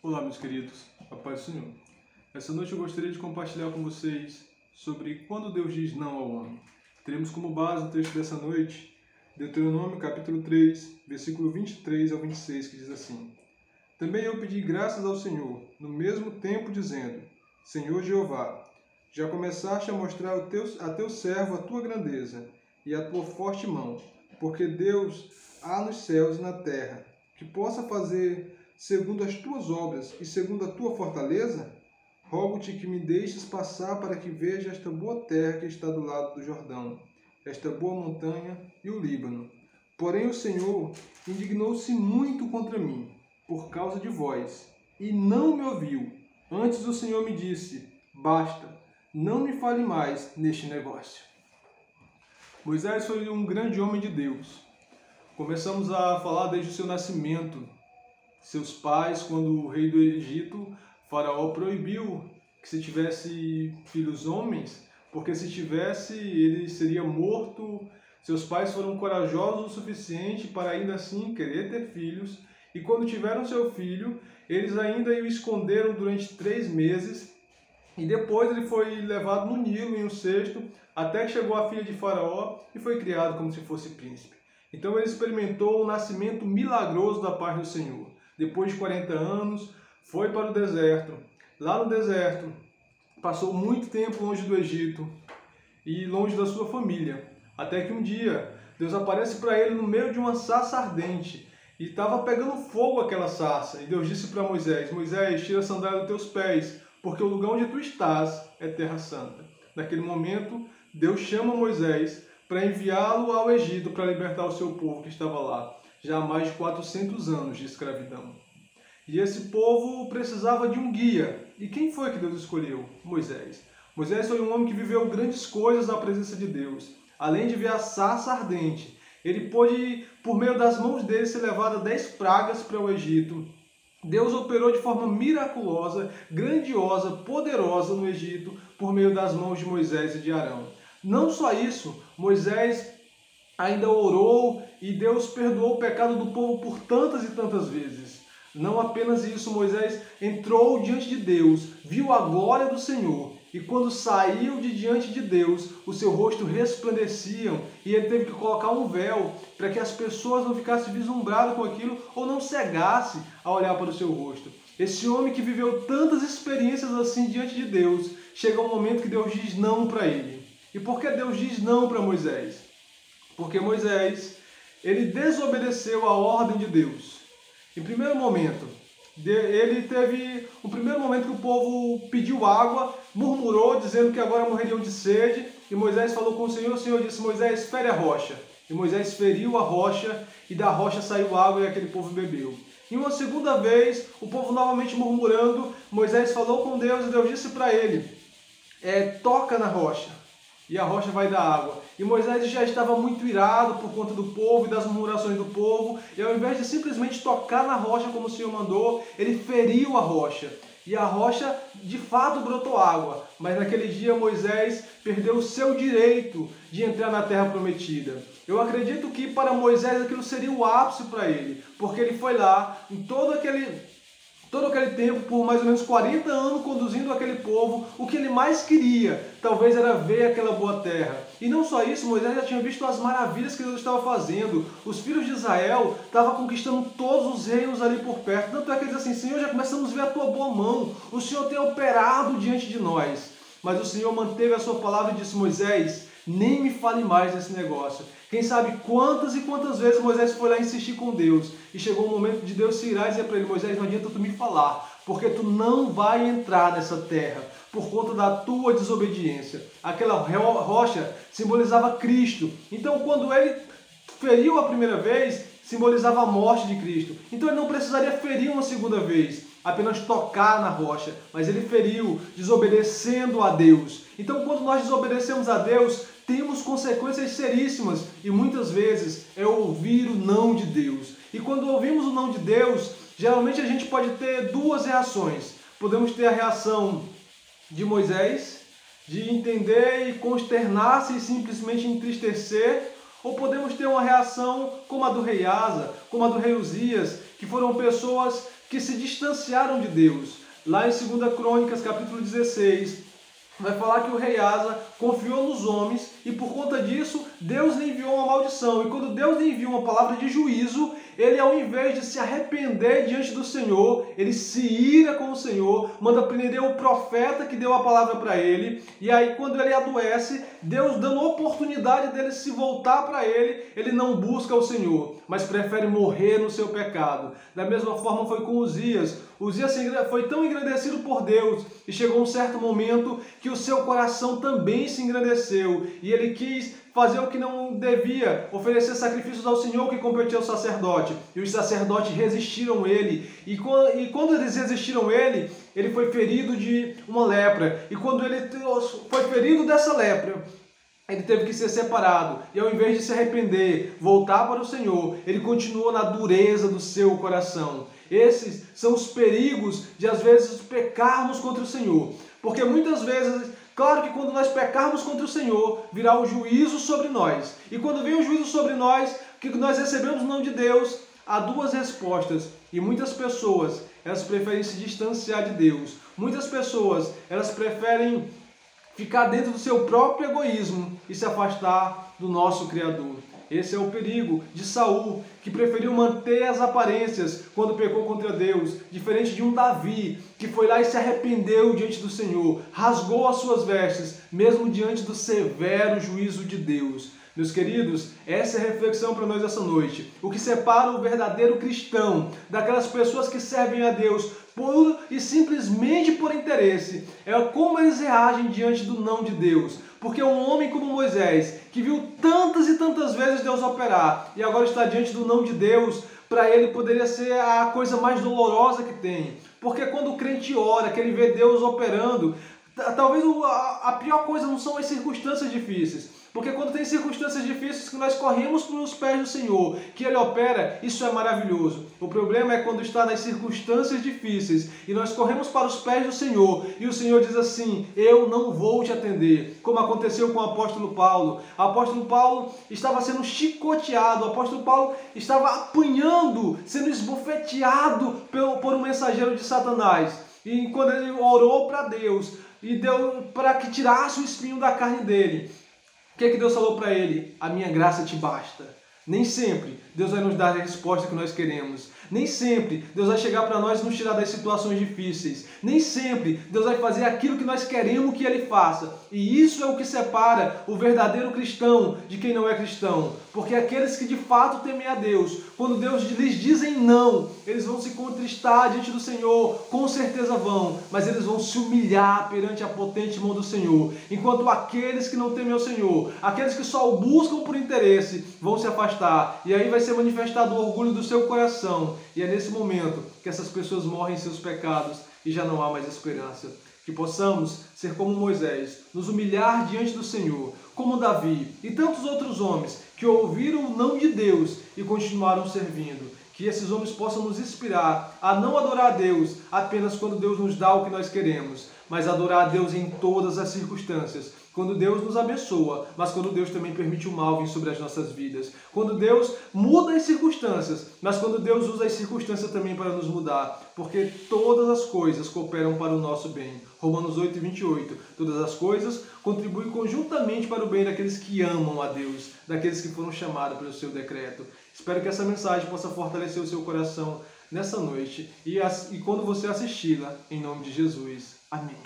Olá, meus queridos, a paz do Senhor. Essa noite eu gostaria de compartilhar com vocês sobre quando Deus diz não ao homem. Teremos como base o texto dessa noite, Deuteronômio capítulo 3, versículo 23 ao 26, que diz assim: Também eu pedi graças ao Senhor, no mesmo tempo dizendo: Senhor Jeová, já começaste a mostrar a teu servo a tua grandeza e a tua forte mão, porque Deus há nos céus e na terra, que possa fazer segundo as tuas obras e segundo a tua fortaleza? Rogo-te que me deixes passar para que veja esta boa terra que está do lado do Jordão, esta boa montanha e o Líbano. Porém o Senhor indignou-se muito contra mim, por causa de vós, e não me ouviu. Antes o Senhor me disse: basta, não me fale mais neste negócio. Moisés foi um grande homem de Deus. Começamos a falar desde o seu nascimento. Seus pais, quando o rei do Egito, Faraó, proibiu que se tivesse filhos homens, porque se tivesse, ele seria morto. Seus pais foram corajosos o suficiente para ainda assim querer ter filhos, e quando tiveram seu filho, eles ainda o esconderam durante 3 meses, e depois ele foi levado no Nilo em um cesto, até que chegou a filha de Faraó e foi criado como se fosse príncipe. Então ele experimentou o nascimento milagroso da parte do Senhor. Depois de 40 anos, foi para o deserto. Lá no deserto, passou muito tempo longe do Egito e longe da sua família. Até que um dia, Deus aparece para ele no meio de uma sarça ardente. E estava pegando fogo aquela sarça. E Deus disse para Moisés: Moisés, tira a sandália dos teus pés, porque o lugar onde tu estás é terra santa. Naquele momento, Deus chama Moisés para enviá-lo ao Egito para libertar o seu povo que estava lá, já há mais de 400 anos de escravidão. E esse povo precisava de um guia. E quem foi que Deus escolheu? Moisés. Moisés foi um homem que viveu grandes coisas na presença de Deus. Além de ver a sarça ardente, ele pôde, por meio das mãos dele, ser levado a 10 pragas para o Egito. Deus operou de forma miraculosa, grandiosa, poderosa no Egito, por meio das mãos de Moisés e de Arão. Não só isso, Moisés ainda orou e Deus perdoou o pecado do povo por tantas e tantas vezes. Não apenas isso, Moisés entrou diante de Deus, viu a glória do Senhor, e quando saiu de diante de Deus, o seu rosto resplandecia, e ele teve que colocar um véu para que as pessoas não ficassem vislumbradas com aquilo ou não cegassem ao olhar para o seu rosto. Esse homem que viveu tantas experiências assim diante de Deus, chega um momento que Deus diz não para ele. E por que Deus diz não para Moisés? Porque Moisés, ele desobedeceu a ordem de Deus. Em primeiro momento, ele teve o primeiro momento que o povo pediu água, murmurou, dizendo que agora morreriam de sede, e Moisés falou com o Senhor disse: Moisés, fere a rocha. E Moisés feriu a rocha, e da rocha saiu água, e aquele povo bebeu. E uma segunda vez, o povo novamente murmurando, Moisés falou com Deus, e Deus disse para ele: toca na rocha, e a rocha vai dar água. E Moisés já estava muito irado por conta do povo e das murmurações do povo, e ao invés de simplesmente tocar na rocha como o Senhor mandou, ele feriu a rocha. E a rocha de fato brotou água, mas naquele dia Moisés perdeu o seu direito de entrar na terra prometida. Eu acredito que para Moisés aquilo seria o ápice para ele, porque ele foi lá em todo aquele tempo, por mais ou menos 40 anos, conduzindo aquele povo. O que ele mais queria, talvez, era ver aquela boa terra. E não só isso, Moisés já tinha visto as maravilhas que Deus estava fazendo. Os filhos de Israel estavam conquistando todos os reinos ali por perto. Tanto é que ele diz assim: Senhor, já começamos a ver a tua boa mão. O Senhor tem operado diante de nós. Mas o Senhor manteve a sua palavra e disse: Moisés, nem me fale mais desse negócio. Quem sabe quantas e quantas vezes Moisés foi lá insistir com Deus, e chegou o momento de Deus se irar e dizer para ele: Moisés, não adianta tu me falar, porque tu não vai entrar nessa terra, por conta da tua desobediência. Aquela rocha simbolizava Cristo. Então quando ele feriu a primeira vez, simbolizava a morte de Cristo. Então ele não precisaria ferir uma segunda vez, apenas tocar na rocha, mas ele feriu, desobedecendo a Deus. Então quando nós desobedecemos a Deus, temos consequências seríssimas, e muitas vezes é ouvir o não de Deus. E quando ouvimos o não de Deus, geralmente a gente pode ter duas reações. Podemos ter a reação de Moisés, de entender e consternar-se e simplesmente entristecer, ou podemos ter uma reação como a do rei Asa, como a do rei Uzias, que foram pessoas que se distanciaram de Deus. Lá em 2 Crônicas, capítulo 16, vai falar que o rei Asa confiou nos homens e por conta disso Deus lhe enviou uma maldição. E quando Deus lhe enviou uma palavra de juízo, ele, ao invés de se arrepender diante do Senhor, ele se ira com o Senhor, manda prender o profeta que deu a palavra para ele. E aí quando ele adoece, Deus dando oportunidade dele se voltar para ele, ele não busca o Senhor, mas prefere morrer no seu pecado. Da mesma forma foi com Uzias. Uzias foi tão engrandecido por Deus e chegou um certo momento que o seu coração também se engrandeceu e ele quis fazer o que não devia, oferecer sacrifícios ao Senhor que competia ao sacerdote. E os sacerdotes resistiram ele. E quando eles resistiram ele, ele foi ferido de uma lepra. E quando ele foi ferido dessa lepra, ele teve que ser separado. E ao invés de se arrepender, voltar para o Senhor, ele continuou na dureza do seu coração. Esses são os perigos de, às vezes, pecarmos contra o Senhor. Porque muitas vezes, claro que quando nós pecarmos contra o Senhor, virá o juízo sobre nós. E quando vem o juízo sobre nós, que nós recebemos no nome de Deus, há duas respostas. E muitas pessoas, elas preferem se distanciar de Deus. Muitas pessoas, elas preferem ficar dentro do seu próprio egoísmo e se afastar do nosso Criador. Esse é o perigo de Saul, que preferiu manter as aparências quando pecou contra Deus, diferente de um Davi, que foi lá e se arrependeu diante do Senhor, rasgou as suas vestes, mesmo diante do severo juízo de Deus. Meus queridos, essa é a reflexão para nós essa noite. O que separa o verdadeiro cristão daquelas pessoas que servem a Deus puro e simplesmente por interesse é como eles reagem diante do não de Deus. Porque um homem como Moisés, que viu tantas e tantas vezes Deus operar e agora está diante do não de Deus, para ele poderia ser a coisa mais dolorosa que tem. Porque quando o crente ora, que ele vê Deus operando, talvez a pior coisa não são as circunstâncias difíceis. Porque quando tem circunstâncias difíceis que nós corremos para os pés do Senhor, que Ele opera, isso é maravilhoso. O problema é quando está nas circunstâncias difíceis e nós corremos para os pés do Senhor e o Senhor diz assim: eu não vou te atender. Como aconteceu com o apóstolo Paulo. O apóstolo Paulo estava sendo chicoteado, o apóstolo Paulo estava apanhando, sendo esbofeteado por um mensageiro de Satanás. E quando ele orou para Deus e deu para que tirasse o espinho da carne dele, o que Deus falou para ele? A minha graça te basta. Nem sempre Deus vai nos dar a resposta que nós queremos. Nem sempre Deus vai chegar para nós e nos tirar das situações difíceis. Nem sempre Deus vai fazer aquilo que nós queremos que Ele faça. E isso é o que separa o verdadeiro cristão de quem não é cristão. Porque aqueles que de fato temem a Deus, quando Deus lhes dizem não, eles vão se contristar diante do Senhor, com certeza vão, mas eles vão se humilhar perante a potente mão do Senhor. Enquanto aqueles que não temem ao Senhor, aqueles que só o buscam por interesse, vão se afastar. E aí vai ser manifestado o orgulho do seu coração. E é nesse momento que essas pessoas morrem em seus pecados e já não há mais esperança. Que possamos ser como Moisés, nos humilhar diante do Senhor, como Davi e tantos outros homens que ouviram o não de Deus e continuaram servindo. Que esses homens possam nos inspirar a não adorar a Deus apenas quando Deus nos dá o que nós queremos, mas adorar a Deus em todas as circunstâncias. Quando Deus nos abençoa, mas quando Deus também permite o mal vir sobre as nossas vidas. Quando Deus muda as circunstâncias, mas quando Deus usa as circunstâncias também para nos mudar. Porque todas as coisas cooperam para o nosso bem. Romanos 8:28. Todas as coisas contribuem conjuntamente para o bem daqueles que amam a Deus, daqueles que foram chamados pelo seu decreto. Espero que essa mensagem possa fortalecer o seu coração nessa noite e quando você assisti-la, em nome de Jesus. Amém.